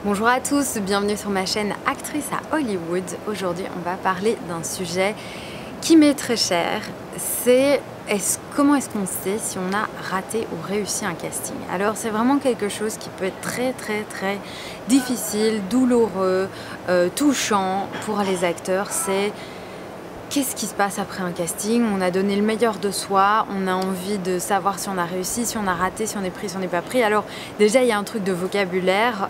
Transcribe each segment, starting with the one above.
Bonjour à tous, bienvenue sur ma chaîne Actrice à Hollywood. Aujourd'hui, on va parler d'un sujet qui m'est très cher. C'est comment est-ce qu'on sait si on a raté ou réussi un casting? Alors c'est vraiment quelque chose qui peut être très difficile, douloureux, touchant pour les acteurs. C'est qu'est-ce qui se passe après un casting? On a donné le meilleur de soi, on a envie de savoir si on a réussi, si on a raté, si on est pris, si on n'est pas pris. Alors déjà il y a un truc de vocabulaire,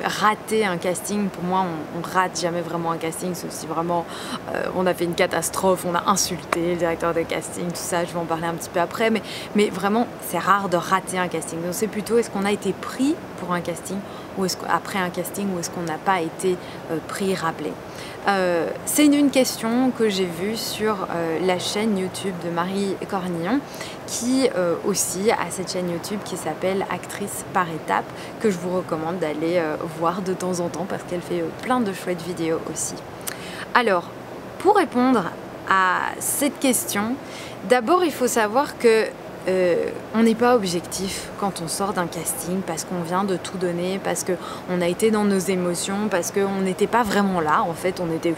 rater un casting, pour moi on rate jamais vraiment un casting, sauf si vraiment on a fait une catastrophe, on a insulté le directeur de casting, tout ça, je vais en parler un petit peu après, mais vraiment c'est rare de rater un casting. Donc c'est plutôt est-ce qu'on a été pris pour un casting ou après un casting ou est-ce qu'on n'a pas été pris, rappelé. C'est une question que j'ai vue sur la chaîne YouTube de Marie Cornillon qui aussi a cette chaîne YouTube qui s'appelle Actrice par étapes, que je vous recommande d'aller voir de temps en temps parce qu'elle fait plein de chouettes vidéos aussi. Alors, pour répondre à cette question, d'abord il faut savoir que on n'est pas objectif quand on sort d'un casting parce qu'on vient de tout donner, parce qu'on a été dans nos émotions, parce qu'on n'était pas vraiment là, en fait on était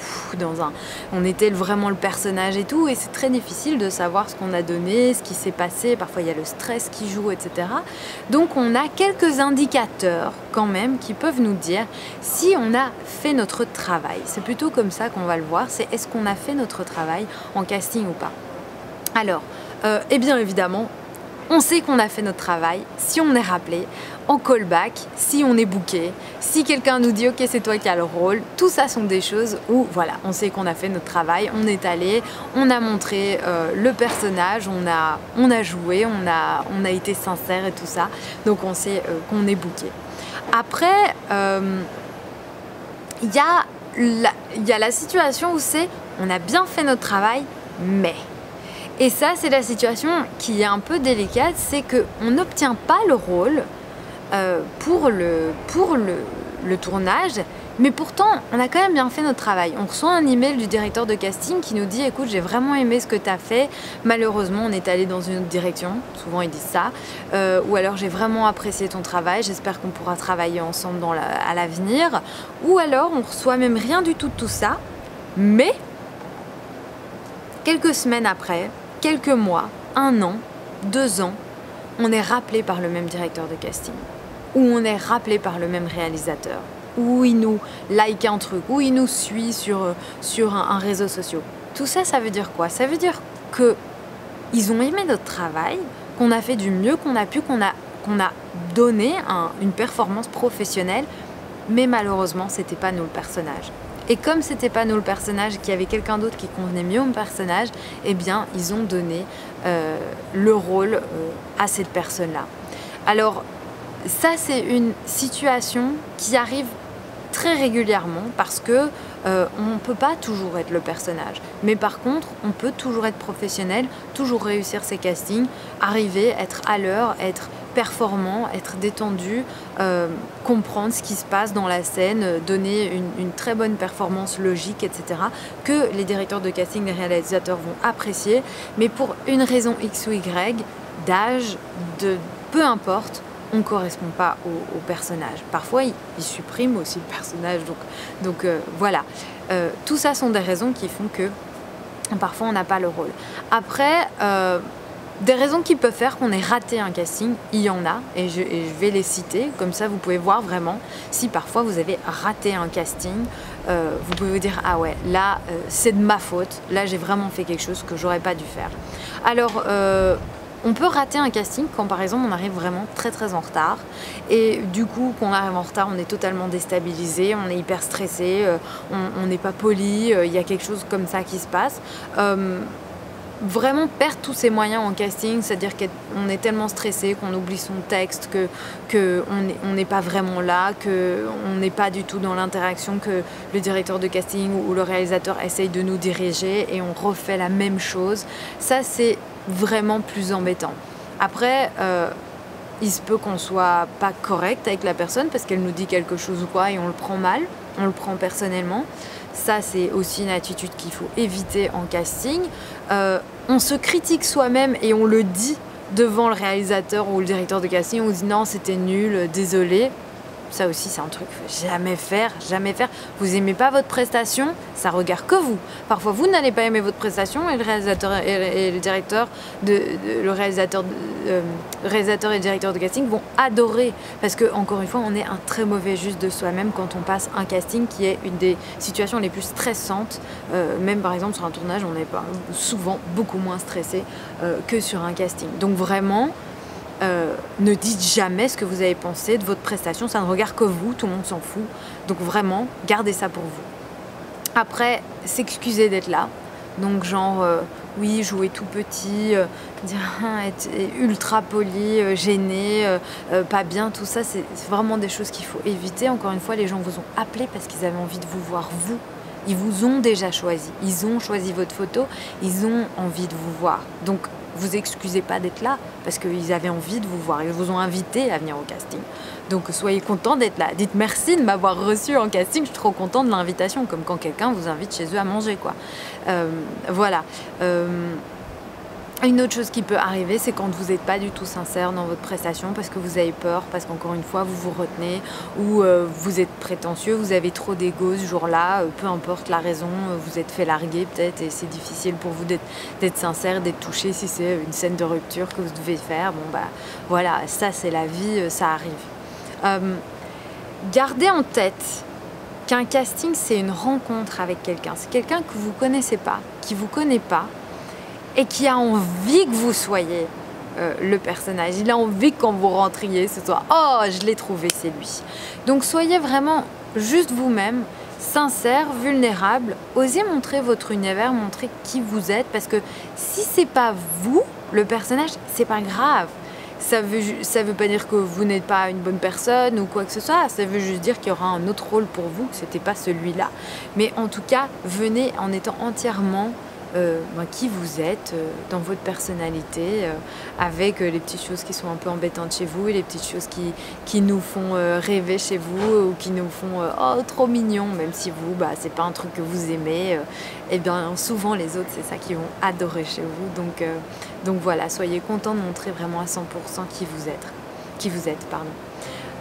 on était vraiment le personnage et tout, et c'est très difficile de savoir ce qu'on a donné, ce qui s'est passé, parfois il y a le stress qui joue, etc. Donc on a quelques indicateurs quand même qui peuvent nous dire si on a fait notre travail. C'est plutôt comme ça qu'on va le voir, c'est est-ce qu'on a fait notre travail en casting ou pas. Alors, et bien évidemment, on sait qu'on a fait notre travail si on est rappelé, en callback, si on est booké, si quelqu'un nous dit « ok, c'est toi qui as le rôle », tout ça sont des choses où voilà, on sait qu'on a fait notre travail, on est allé, on a montré le personnage, on a joué, on a été sincère et tout ça, donc on sait qu'on est booké. Après, il y a la situation où c'est « on a bien fait notre travail, mais… ». Et ça, c'est la situation qui est un peu délicate, c'est qu'on n'obtient pas le rôle pour le tournage, mais pourtant, on a quand même bien fait notre travail. On reçoit un email du directeur de casting qui nous dit « écoute, j'ai vraiment aimé ce que tu as fait, malheureusement, on est allé dans une autre direction », souvent ils disent ça, ou alors « j'ai vraiment apprécié ton travail, j'espère qu'on pourra travailler ensemble à l'avenir », ou alors on reçoit même rien du tout de tout ça, mais quelques semaines après, quelques mois, 1 an, 2 ans, on est rappelé par le même directeur de casting, ou on est rappelé par le même réalisateur, ou il nous like un truc, ou il nous suit sur un réseau social. Tout ça, ça veut dire quoi? Ça veut dire qu'ils ont aimé notre travail, qu'on a fait du mieux qu'on a pu, qu'on a donné une performance professionnelle, mais malheureusement, c'était pas nous le personnage. Et comme c'était pas nous le personnage, qu'il y avait quelqu'un d'autre qui convenait mieux au personnage, eh bien, ils ont donné le rôle à cette personne-là. Alors, ça, c'est une situation qui arrive très régulièrement parce que on ne peut pas toujours être le personnage. Mais par contre, on peut toujours être professionnel, toujours réussir ses castings, arriver, être à l'heure, être performant, être détendu, comprendre ce qui se passe dans la scène, donner une très bonne performance logique, etc. que les directeurs de casting, les réalisateurs vont apprécier, mais pour une raison X ou Y, d'âge, peu importe, on ne correspond pas au personnage. Parfois, ils suppriment aussi le personnage, donc voilà. Tout ça sont des raisons qui font que parfois on n'a pas le rôle. Après, des raisons qui peuvent faire qu'on ait raté un casting, il y en a, et je vais les citer, comme ça vous pouvez voir vraiment si parfois vous avez raté un casting, vous pouvez vous dire « ah ouais, là c'est de ma faute, là j'ai vraiment fait quelque chose que j'aurais pas dû faire ». Alors, on peut rater un casting quand par exemple on arrive vraiment très en retard et du coup quand on arrive en retard on est totalement déstabilisé, on est hyper stressé, on n'est pas poli, il y a quelque chose comme ça qui se passe. Vraiment perdre tous ses moyens en casting, c'est-à-dire qu'on est tellement stressé qu'on oublie son texte, qu'on n'est pas vraiment là, qu'on n'est pas du tout dans l'interaction, que le directeur de casting ou le réalisateur essaye de nous diriger et on refait la même chose. Ça, c'est vraiment plus embêtant. Après, il se peut qu'on soit pas correct avec la personne parce qu'elle nous dit quelque chose ou quoi et on le prend mal, on le prend personnellement. Ça, c'est aussi une attitude qu'il faut éviter en casting. On se critique soi-même et on le dit devant le réalisateur ou le directeur de casting. On dit non, c'était nul, désolé. Ça aussi, c'est un truc qu'il faut jamais faire, jamais faire. Vous aimez pas votre prestation, ça regarde que vous. Parfois, vous n'allez pas aimer votre prestation et le réalisateur et le directeur le réalisateur et le directeur de casting vont adorer. Parce que, encore une fois, on est un très mauvais juge de soi-même quand on passe un casting qui est une des situations les plus stressantes. Même par exemple sur un tournage, on est souvent beaucoup moins stressé que sur un casting. Donc vraiment, ne dites jamais ce que vous avez pensé de votre prestation, ça ne regarde que vous, tout le monde s'en fout. Donc vraiment, gardez ça pour vous. Après, s'excuser d'être là. Donc genre, oui, jouer tout petit, dire être ultra poli, gêné, pas bien, tout ça, c'est vraiment des choses qu'il faut éviter. Encore une fois, les gens vous ont appelé parce qu'ils avaient envie de vous voir vous. Ils vous ont déjà choisi. Ils ont choisi votre photo, ils ont envie de vous voir. Donc, vous excusez pas d'être là parce qu'ils avaient envie de vous voir. Ils vous ont invité à venir au casting. Donc soyez content d'être là. Dites merci de m'avoir reçu en casting. Je suis trop content de l'invitation. Comme quand quelqu'un vous invite chez eux à manger, quoi. Voilà. Une autre chose qui peut arriver, c'est quand vous n'êtes pas du tout sincère dans votre prestation parce que vous avez peur, parce qu'encore une fois, vous vous retenez ou vous êtes prétentieux, vous avez trop d'ego ce jour-là, peu importe la raison, vous êtes fait larguer peut-être et c'est difficile pour vous d'être sincère, d'être touché si c'est une scène de rupture que vous devez faire. Bon, bah voilà, ça c'est la vie, ça arrive. Gardez en tête qu'un casting, c'est une rencontre avec quelqu'un. C'est quelqu'un que vous ne connaissez pas, qui ne vous connaît pas, et qui a envie que vous soyez le personnage. Il a envie que quand vous rentriez, ce soit « Oh, je l'ai trouvé, c'est lui ». Donc soyez vraiment juste vous-même, sincère, vulnérable. Osez montrer votre univers, montrer qui vous êtes, parce que si c'est pas vous, le personnage, c'est pas grave. Ça veut pas dire que vous n'êtes pas une bonne personne ou quoi que ce soit. Ça veut juste dire qu'il y aura un autre rôle pour vous, que c'était pas celui-là. Mais en tout cas, venez en étant entièrement qui vous êtes dans votre personnalité, avec les petites choses qui sont un peu embêtantes chez vous et les petites choses qui nous font rêver chez vous ou qui nous font oh trop mignon, même si vous c'est pas un truc que vous aimez, et bien souvent les autres c'est ça qu'ils vont adorer chez vous. Donc voilà, soyez contents de montrer vraiment à 100% qui vous êtes, pardon.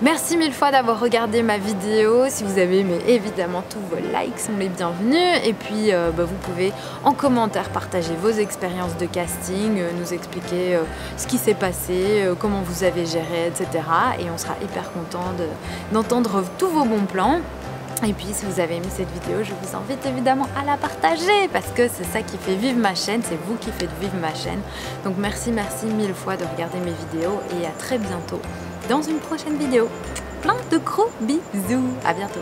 Merci mille fois d'avoir regardé ma vidéo. Si vous avez aimé, évidemment, tous vos likes sont les bienvenus. Et puis, vous pouvez en commentaire partager vos expériences de casting, nous expliquer ce qui s'est passé, comment vous avez géré, etc. Et on sera hyper content d'entendre tous vos bons plans. Et puis, si vous avez aimé cette vidéo, je vous invite évidemment à la partager parce que c'est ça qui fait vivre ma chaîne, c'est vous qui faites vivre ma chaîne. Donc merci mille fois de regarder mes vidéos et à très bientôt dans une prochaine vidéo. Plein de gros bisous, à bientôt.